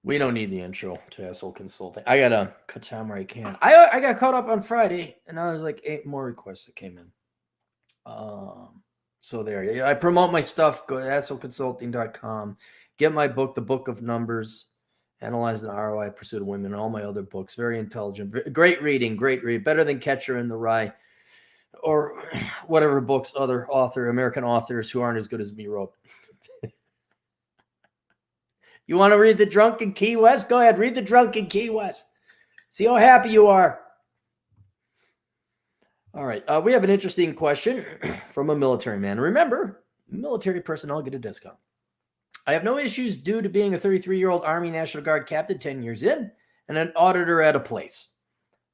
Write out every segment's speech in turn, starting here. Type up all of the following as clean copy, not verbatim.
We don't need the intro to Asshole Consulting. I gotta cut time where I can. I got caught up on Friday, and I was like 8 more requests that came in. So there. I promote my stuff. Go to assholeconsulting.com. Get my book, The Book of Numbers, Analyze the ROI Pursuit of Women, and all my other books. Very intelligent. Great reading. Great read. Better than Catcher in the Rye or whatever books other American authors who aren't as good as me wrote. You want to read The Drunk in Key West? Go ahead, read The Drunk in Key West. See how happy you are. All right, we have an interesting question from a military man. Remember, military personnel get a discount. I have no issues due to being a 33-year-old Army National Guard captain 10 years in and an auditor at a place.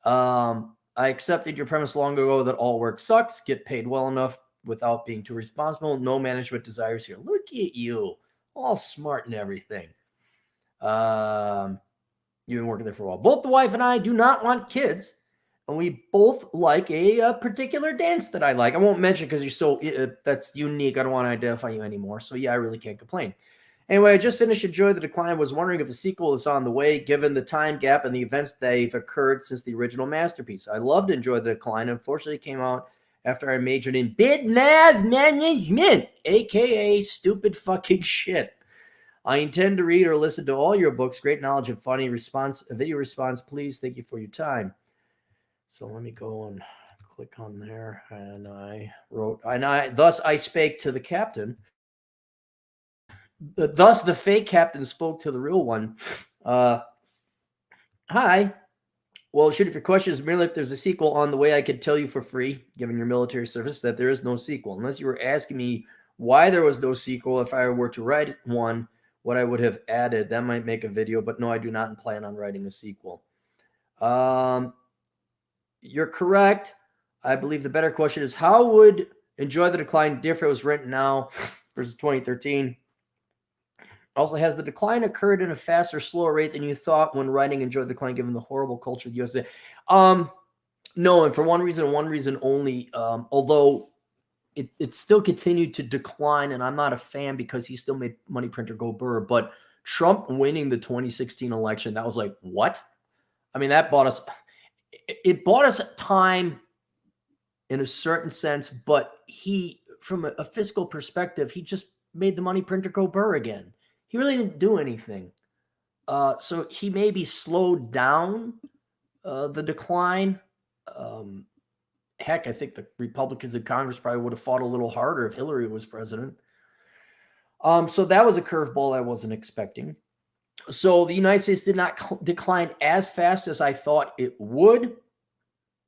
I accepted your premise long ago that all work sucks, get paid well enough without being too responsible. No management desires here. Look at you, all smart and everything. You've been working there for a while. Both the wife and I do not want kids, and we both like a particular dance that I like. I won't mention because you're so that's unique. I don't want to identify you anymore. So yeah, I really can't complain. Anyway, I just finished Enjoy the Decline. Was wondering if the sequel is on the way, given the time gap and the events that have occurred since the original masterpiece. I loved Enjoy the Decline. Unfortunately, it came out after I majored in business management, aka stupid fucking shit. I intend to read or listen to all your books. Great knowledge and funny video response. Please, thank you for your time. So let me go and click on there. And thus I spake to the captain. Thus the fake captain spoke to the real one. Hi. Well, shoot, if your question is merely if there's a sequel on the way, I could tell you for free, given your military service, that there is no sequel. Unless you were asking me why there was no sequel, if I were to write one, what I would have added, that might make a video, but no, I do not plan on writing a sequel. You're correct. I believe the better question is, how would Enjoy the Decline differ if it was written now versus 2013? Also, has the decline occurred in a faster, slower rate than you thought when writing Enjoy the Decline, given the horrible culture of the USA? No, and for one reason only, although it still continued to decline, and I'm not a fan because he still made money printer go burr. But Trump winning the 2016 election, that was like, what? I mean, that bought us time in a certain sense, but he, from a fiscal perspective, he just made the money printer go burr again. He really didn't do anything. So he maybe slowed down the decline. Heck, I think the Republicans in Congress probably would have fought a little harder if Hillary was president. So that was a curveball I wasn't expecting. So the United States did not decline as fast as I thought it would.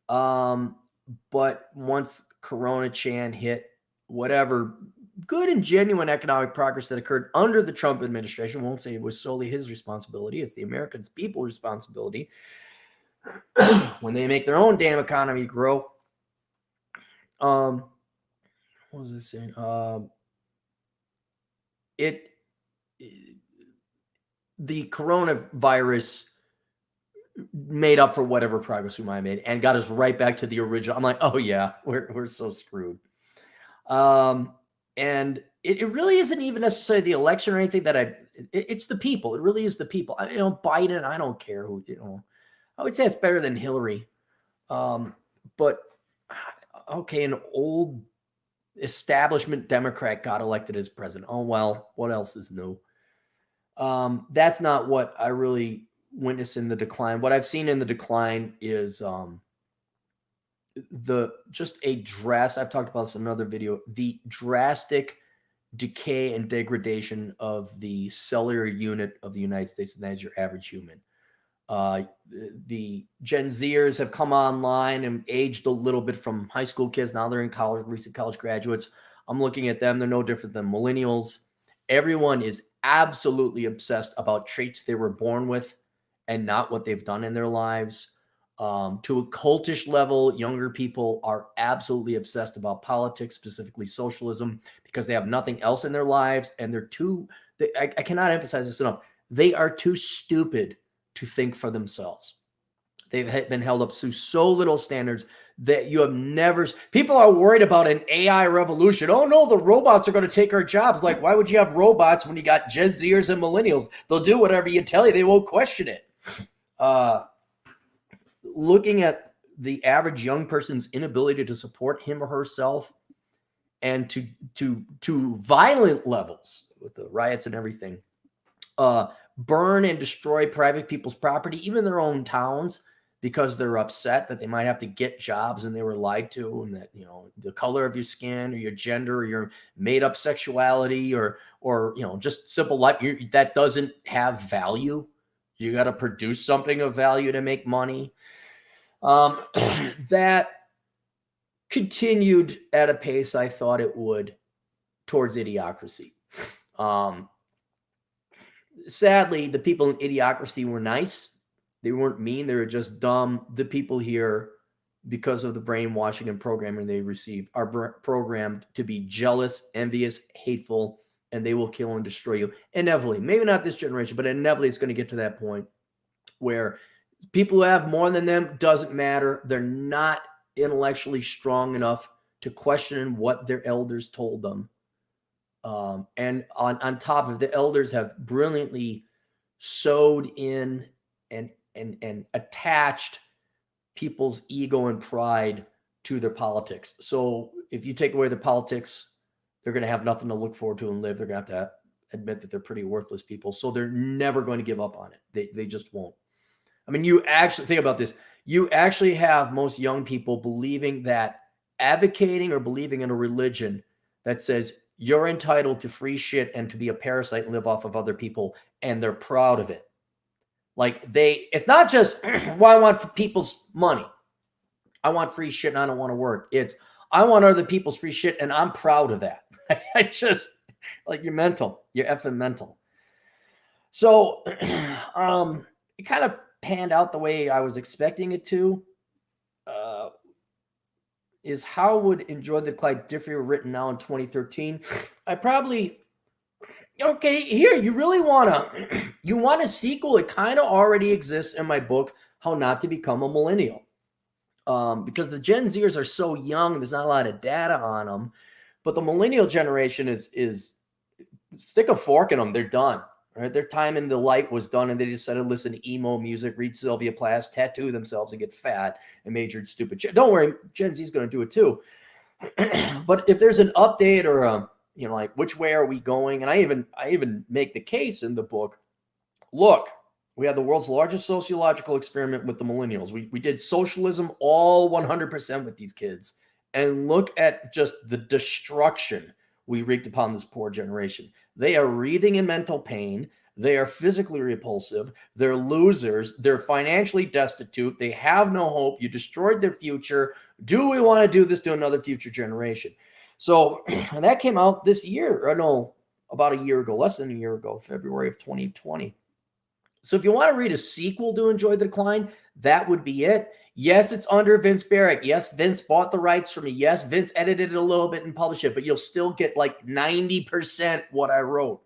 But once Corona Chan hit, whatever good and genuine economic progress that occurred under the Trump administration, won't say it was solely his responsibility. It's the American people's responsibility. When they make their own damn economy grow. What was I saying? The coronavirus made up for whatever progress we might have made and got us right back to the original. I'm like, oh yeah, we're so screwed. And it really isn't even necessarily the election or anything it's the people. It really is the people. Biden, I don't care who, I would say it's better than Hillary. But okay, an old establishment Democrat got elected as president. Oh, well, what else is new? That's not what I really witnessed in the decline. What I've seen in the decline is I've talked about this in another video, the drastic decay and degradation of the cellular unit of the United States, and that is your average human. The Gen Zers have come online and aged a little bit from high school kids. Now they're in college, recent college graduates. I'm looking at them. They're no different than millennials. Everyone is absolutely obsessed about traits they were born with and not what they've done in their lives. To a cultish level, younger people are absolutely obsessed about politics, specifically socialism, because they have nothing else in their lives. And I cannot emphasize this enough. They are too stupid to think for themselves. They've been held up to so little standards. that you have never. People are worried about an AI revolution. Oh no, the robots are going to take our jobs. Like, why would you have robots when you got Gen Zers and millennials? They'll do whatever you tell you. They won't question it. Looking at the average young person's inability to support him or herself, and to violent levels with the riots and everything, burn and destroy private people's property, even their own towns, because they're upset that they might have to get jobs and they were lied to, and that, the color of your skin or your gender or your made up sexuality or just simple life, that doesn't have value. You got to produce something of value to make money. That continued at a pace I thought it would towards idiocracy. Sadly, the people in idiocracy were nice. They weren't mean. They were just dumb. The people here, because of the brainwashing and programming they received, are programmed to be jealous, envious, hateful, and they will kill and destroy you. Inevitably, maybe not this generation, but inevitably it's going to get to that point where people who have more than them, doesn't matter. They're not intellectually strong enough to question what their elders told them. And on top of the elders have brilliantly sewed in and attached people's ego and pride to their politics. So if you take away their politics, they're going to have nothing to look forward to and live. They're going to have to admit that they're pretty worthless people. So they're never going to give up on it. They just won't. I mean, you actually think about this. You actually have most young people believing that, advocating or believing in a religion that says you're entitled to free shit and to be a parasite and live off of other people, and they're proud of it. Like it's not just, well, I want people's money. I want free shit and I don't want to work. It's, I want other people's free shit and I'm proud of that. I just, like, you're mental. You're effing mental. So it kind of panned out the way I was expecting it to. Is how would Enjoy the Decline differ written now in 2013? I probably, okay, here, you really want a sequel? It kind of already exists in my book, How Not to Become a Millennial. Because the Gen Zers are so young, there's not a lot of data on them. But the millennial generation is stick a fork in them, they're done. Right? Their time in the light was done, and they decided to listen to emo music, read Sylvia Plath, tattoo themselves, and get fat and major in stupid shit. Don't worry, Gen Z is going to do it too. But if there's an update or a, like, which way are we going? And I even make the case in the book. Look, we had the world's largest sociological experiment with the millennials. We did socialism all 100% with these kids, and look at just the destruction we wreaked upon this poor generation. They are wreathing in mental pain. They are physically repulsive. They're losers. They're financially destitute. They have no hope. You destroyed their future. Do we want to do this to another future generation? So that came out this year, or no, about a year ago, less than a year ago, February of 2020. So if you want to read a sequel to Enjoy the Decline, that would be it. Yes, it's under Vince Barrick. Yes, Vince bought the rights from me. Yes, Vince edited it a little bit and published it, but you'll still get like 90% what I wrote.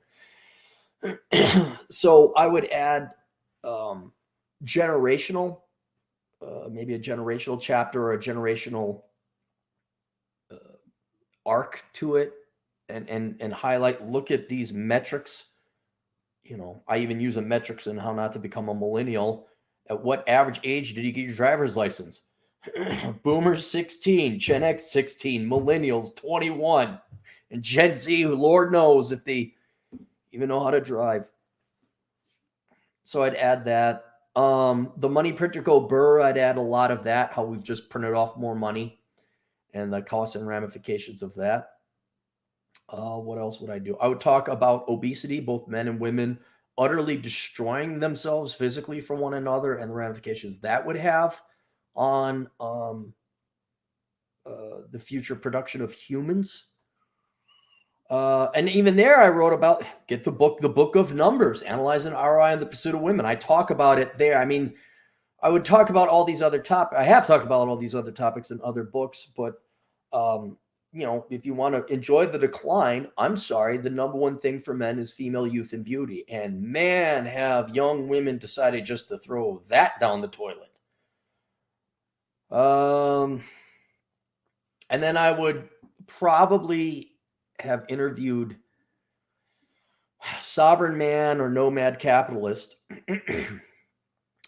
So I would add generational, maybe a generational chapter or a generational arc to it, and highlight, look at these metrics. I even use a metrics in How Not to Become a Millennial. At what average age did you get your driver's license? Boomers 16, Gen X 16, Millennials 21, and Gen Z, who Lord knows if they even know how to drive. So I'd add that. The money printer go burr, I'd add a lot of that, how we've just printed off more money and the costs and ramifications of that. What else would I do? I would talk about obesity, both men and women utterly destroying themselves physically from one another, and the ramifications that would have on the future production of humans. And even there, I wrote about, get the book of Numbers, Analyzing ROI in the Pursuit of Women. I talk about it there. I mean, I would talk about all these other topics. I have talked about all these other topics in other books, but if you want to enjoy the decline, I'm sorry, the number one thing for men is female youth and beauty. And man, have young women decided just to throw that down the toilet. And then I would probably have interviewed sovereign man or nomad capitalist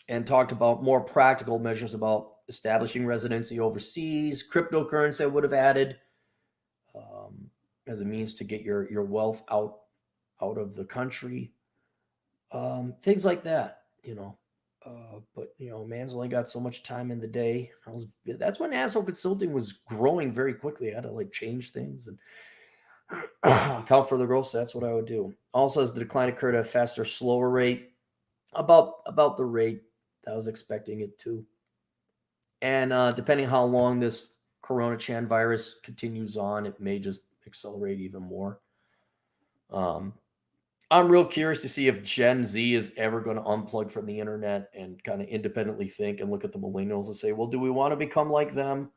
and talked about more practical measures about establishing residency overseas. Cryptocurrency I would have added as a means to get your wealth out of the country. Things like that, you know. But man's only got so much time in the day. That's when asshole consulting was growing very quickly. I had to like change things and account for the growth. So that's what I would do. Also, as the decline occurred at a faster, slower rate, about the rate I was expecting it to. And depending how long this Corona Chan virus continues on, it may just accelerate even more. I'm real curious to see if Gen Z is ever going to unplug from the internet and kind of independently think and look at the millennials and say, well, do we want to become like them?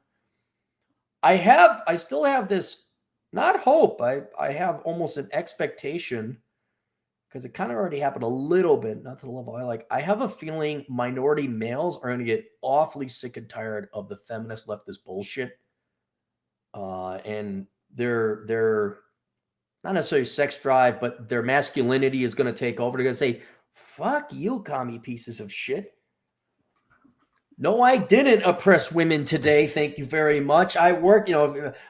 I still have this, not hope, I have almost an expectation because it kind of already happened a little bit, not to the level I like. I have a feeling minority males are going to get awfully sick and tired of the feminist leftist bullshit. And they're not necessarily sex drive, but their masculinity is going to take over. They're going to say, fuck you, commie pieces of shit. No, I didn't oppress women today. Thank you very much. I worked,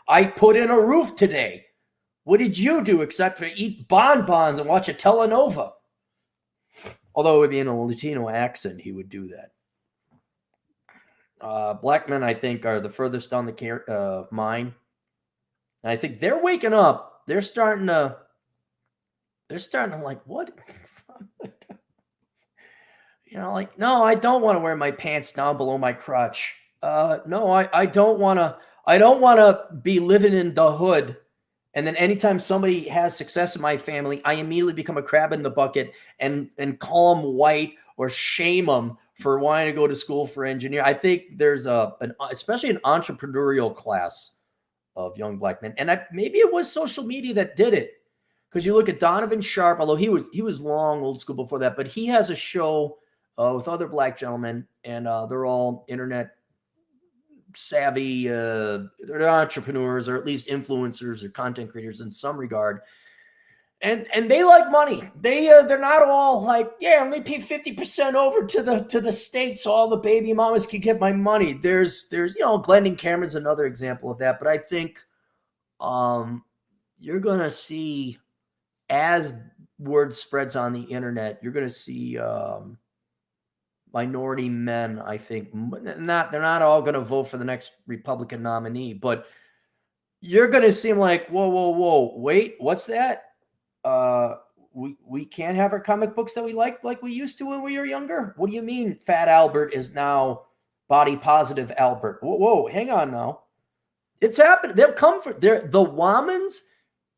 I put in a roof today. What did you do except for eat bonbons and watch a telenova? Although it would be in a Latino accent, he would do that. Black men, I think, are the furthest down the mine. And I think they're waking up. They're starting to like, what? Like, no, I don't want to wear my pants down below my crotch. No, I don't want to be living in the hood. And then anytime somebody has success in my family, I immediately become a crab in the bucket and call them white or shame them for wanting to go to school for engineer. I think there's especially an entrepreneurial class of young black men. And maybe it was social media that did it. Because you look at Donovan Sharp, although he was long old school before that, but he has a show with other black gentlemen, and they're all internet savvy. They're entrepreneurs, or at least influencers or content creators in some regard. And they like money. They're not all like, yeah, let me pay 50% over to the state so all the baby mamas can get my money. There's Glendon Cameron's another example of that. But I think you're gonna see, as word spreads on the internet, you're gonna see minority men, I think, they're not all going to vote for the next Republican nominee, but you're going to seem like, whoa, wait, what's that? We can't have our comic books that we like we used to when we were younger. What do you mean Fat Albert is now body positive Albert? Whoa, hang on now. It's happening. They'll come for the Womans.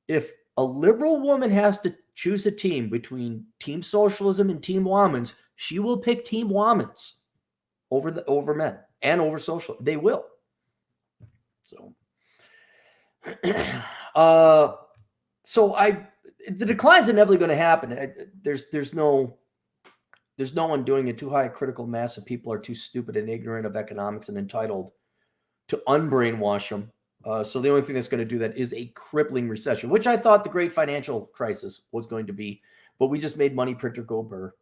If a liberal woman has to choose a team between Team Socialism and Team Womans, she will pick Team Womans over men and over social. They will. So, the decline is inevitably going to happen. There's no one doing it. Too high a critical mass of people are too stupid and ignorant of economics and entitled to unbrainwash them. So the only thing that's going to do that is a crippling recession, which I thought the great financial crisis was going to be, but we just made money printer go burr.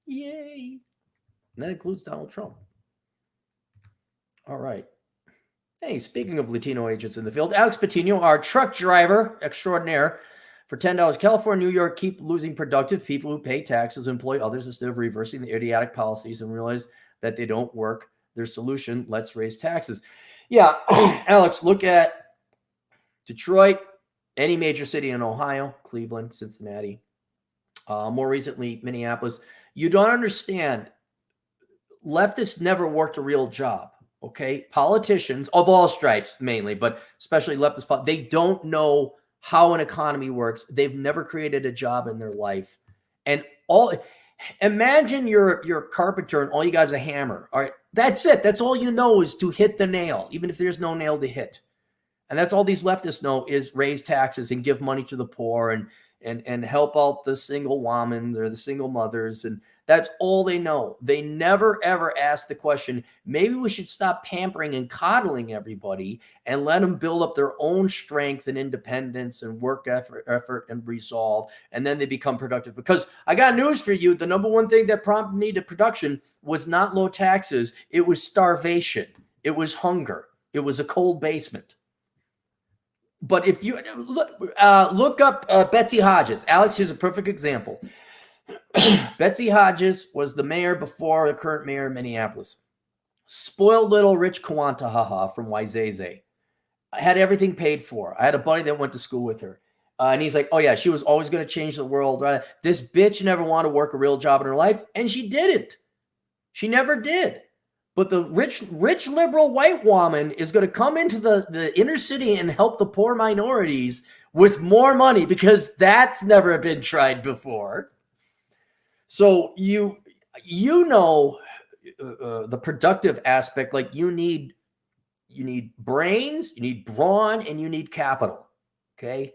Yay. And that includes Donald Trump. All right. Hey, speaking of Latino agents in the field, Alex Patino, our truck driver extraordinaire, for $10, California, New York keep losing productive people who pay taxes, employ others instead of reversing the idiotic policies and realize that they don't work. Their solution, let's raise taxes. Yeah, Alex, look at Detroit, any major city in Ohio, Cleveland, Cincinnati, more recently, Minneapolis. You don't understand. Leftists never worked a real job, okay? Politicians of all stripes mainly, but especially leftists, they don't know how an economy works. They've never created a job in their life. And imagine you're a carpenter and all you got is a hammer. All right, that's it. That's all you know is to hit the nail, even if there's no nail to hit. And that's all these leftists know is raise taxes and give money to the poor and help out the single women or the single mothers. And that's all they know. They never, ever ask the question, maybe we should stop pampering and coddling everybody and let them build up their own strength and independence and work effort and resolve. And then they become productive. Because I got news for you. The number one thing that prompted me to production was not low taxes. It was starvation. It was hunger. It was a cold basement. But if you look up Betsy Hodges. Alex, here's a perfect example. Betsy Hodges was the mayor before the current mayor of Minneapolis. Spoiled little rich Kawantahaha from Waizaze. I had everything paid for. I had a buddy that went to school with her. And he's like, oh, yeah, she was always going to change the world. Right? This bitch never wanted to work a real job in her life, and she didn't. She never did. But the rich liberal white woman is going to come into the inner city and help the poor minorities with more money because that's never been tried before. So you know the productive aspect, like you need brains, you need brawn, and you need capital. Okay.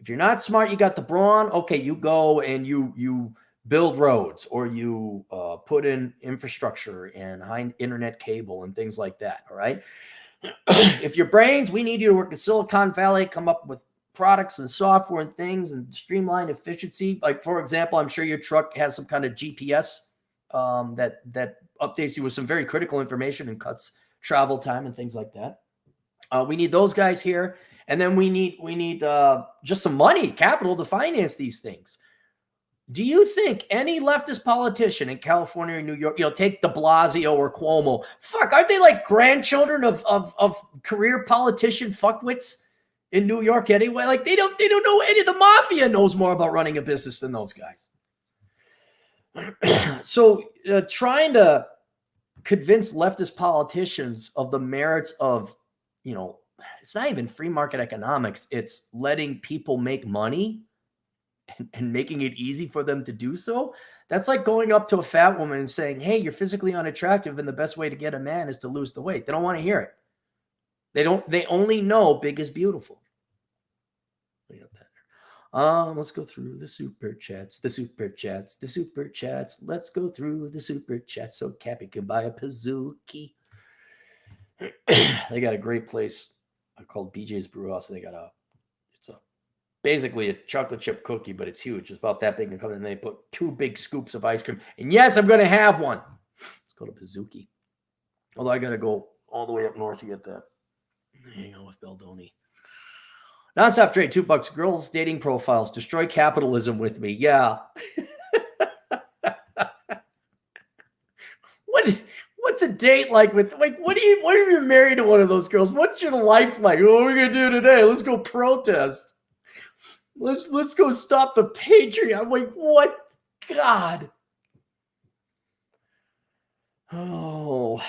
If you're not smart, you got the brawn. Okay. You go and you build roads or you put in infrastructure and high internet cable and things like that. All right. If your brains, we need you to work in Silicon Valley, come up with products and software and things and streamline efficiency. Like, for example, I'm sure your truck has some kind of GPS that updates you with some very critical information and cuts travel time and things like that. We need those guys here. And then we need just some money, capital to finance these things. Do you think any leftist politician in California or New York, take de Blasio or Cuomo, aren't they like grandchildren of career politician fuckwits in New York anyway? Like they don't know any of the mafia knows more about running a business than those guys. So trying to convince leftist politicians of the merits of, it's not even free market economics. It's letting people make money and making it easy for them to do so. That's like going up to a fat woman and saying, hey, you're physically unattractive and the best way to get a man is to lose the weight. They don't want to hear it. They only know big is beautiful. Let's go through the super chats. Let's go through the super chats so Cappy can buy a Pizookie. They got a great place called BJ's Brewhouse. They got it's basically a chocolate chip cookie, but it's huge. It's about that big and they put 2 big scoops of ice cream. And yes, I'm going to have one. It's called a Pizookie. Although I got to go all the way up north to get that. Hang on with Beldoni. Nonstop trade, $2. Girls dating profiles. Destroy capitalism with me. Yeah. What's a date like with what if you're married to one of those girls? What's your life like? What are we gonna do today? Let's go protest. Let's go stop the Patreon. I'm like, what? God. Oh.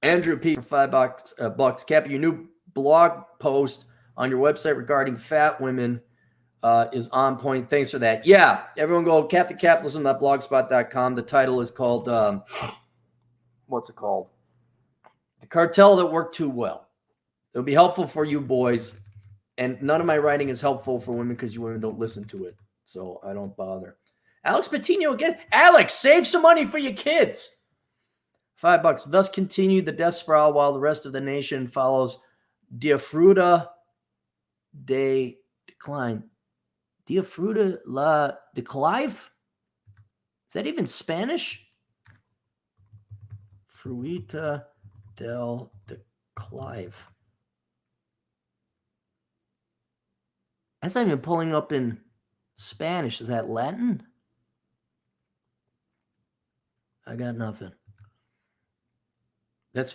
Andrew P for $5. Cappy, your new blog post on your website regarding fat women is on point. Thanks for that. Yeah, everyone go captaincapitalism.blogspot.com. The title is called what's it called? The Cartel That Worked Too Well. It'll be helpful for you boys, and none of my writing is helpful for women because you women don't listen to it, so I don't bother. Alex Patino again. Alex, save some money for your kids. $5. Thus continue the death spiral while the rest of the nation follows Diafruta de decline. Diafruta la declive? Is that even Spanish? Fruita del declive. That's not even pulling up in Spanish. Is that Latin? I got nothing. That's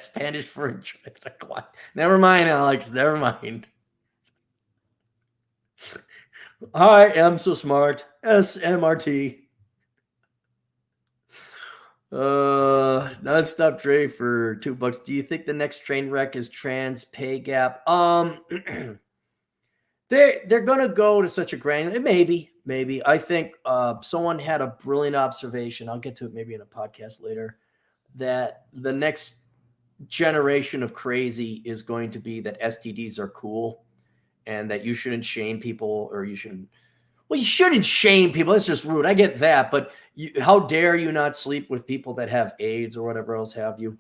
Spanish for decline. Never mind, Alex. Never mind. I am so smart. SMRT. Nonstop Dre for $2. Do you think the next train wreck is trans pay gap? They're gonna go to such a granular. Maybe. I think someone had a brilliant observation. I'll get to it maybe in a podcast later. That the next generation of crazy is going to be that STDs are cool and that you shouldn't shame people, or you shouldn't. Well, you shouldn't shame people. That's just rude. I get that, but how dare you not sleep with people that have AIDS or whatever else have you?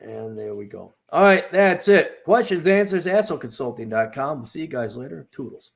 And there we go. All right, that's it. Questions, answers, assholeconsulting.com. We'll see you guys later. Toodles.